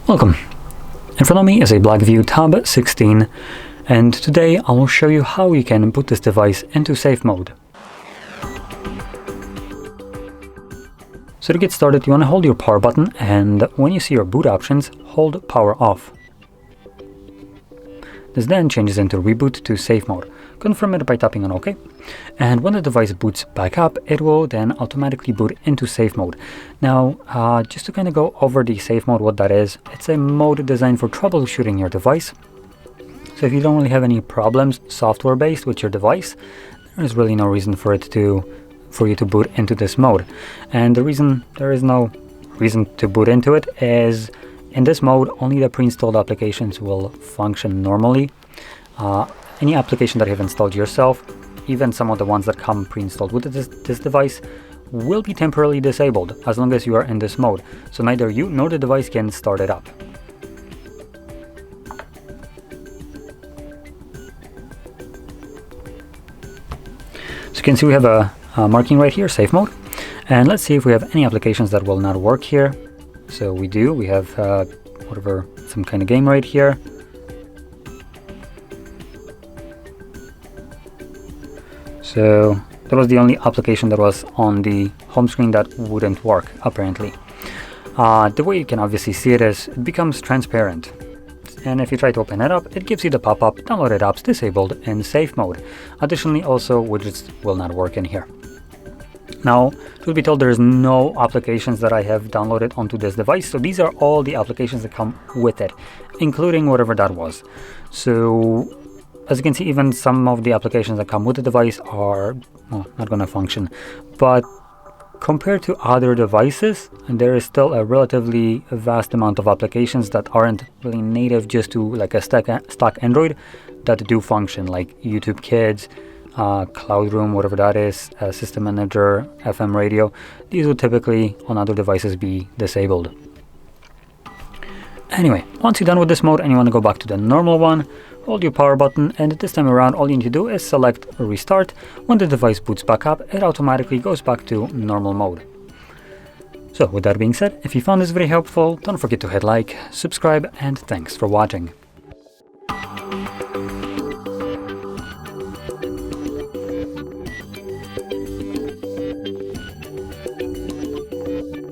Welcome! In front of me is a BLACKVIEW Tab 16, and today I will show you how you can put this device into safe mode. So to get started, you want to hold your power button, and when you see your boot options, hold power off. This then changes into reboot to safe mode. Confirm it by tapping on OK. And when the device boots back up, it will then automatically boot into safe mode. Now, just to kind of go over the safe mode, what that is, it's a mode designed for troubleshooting your device. So if you don't really have any problems software-based with your device, there is really no reason for you to boot into this mode. And the reason there is no reason to boot into it is in this mode, only the pre-installed applications will function normally. Any application that you have installed yourself, even some of the ones that come pre-installed with this device, will be temporarily disabled as long as you are in this mode. So neither you nor the device can start it up. So you can see we have a marking right here, safe mode. And let's see if we have any applications that will not work here. So we do. We have some kind of game right here. So that was the only application that was on the home screen that wouldn't work, apparently. The way you can obviously see it is it becomes transparent. And if you try to open it up, it gives you the pop-up, downloaded apps disabled in safe mode. Additionally, also widgets will not work in here. Now, truth be told, there's no applications that I have downloaded onto this device. So these are all the applications that come with it, including whatever that was. So as you can see, even some of the applications that come with the device are not going to function. But compared to other devices, there is still a relatively vast amount of applications that aren't really native just to like a stock Android that do function, like YouTube Kids, Cloud Room, whatever that is, System Manager, FM radio. These would typically on other devices be disabled. Anyway, once you're done with this mode and you want to go back to the normal one, hold your power button, and this time around all you need to do is select restart. When the device boots back up, it automatically goes back to normal mode. So with that being said, if you found this very helpful, don't forget to hit like, subscribe, and thanks for watching.